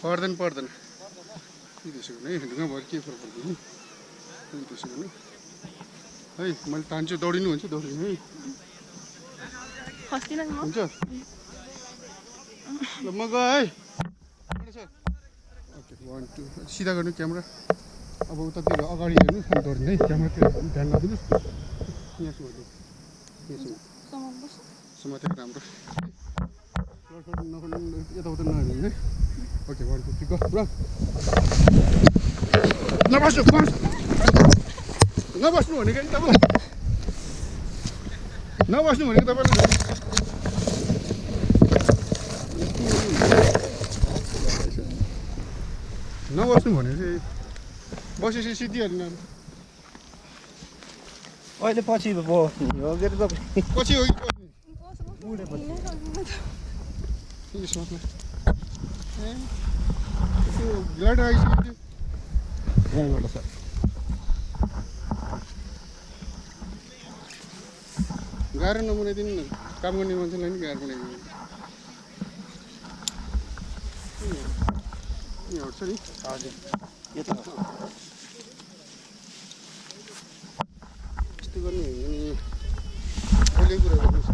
पर्दैन त्यसो भने है ढुङ्गा भएर के फरक पर्दैन नि त्यसो भने है मैले तान्छु दौडिनु हुन्छ दौडिनु है हुन्छ ल म गएँ है ओके 1 2 सिधा गर्नु क्यामेरा अब उतातिर अगाडि हेर्नु अनि दौडिनु है क्यामेरातिर ध्यान नदिनुहोस् यहाँ समातेको राम्रो यताउता नहेर्नु है ओके 1 2 3 गो रन नबस्नु भनेको नि तपाईँ नबस्नु भनेको तपाईँले नबस्नु भनेको चाहिँ बसेपछि सिद्धिहाल्नु अहिले पछि पछि हो कि ग्लाइड आइसक्यो यहाँबाट सर गाह्रो नबनाइदिनु न काम गर्ने मान्छेलाई नि गाह्रो बनाइदिनु यहाँ हट्छ नि हजुर यो त यस्तो गर्नु भने कहिले कुरा गर्नुहोस्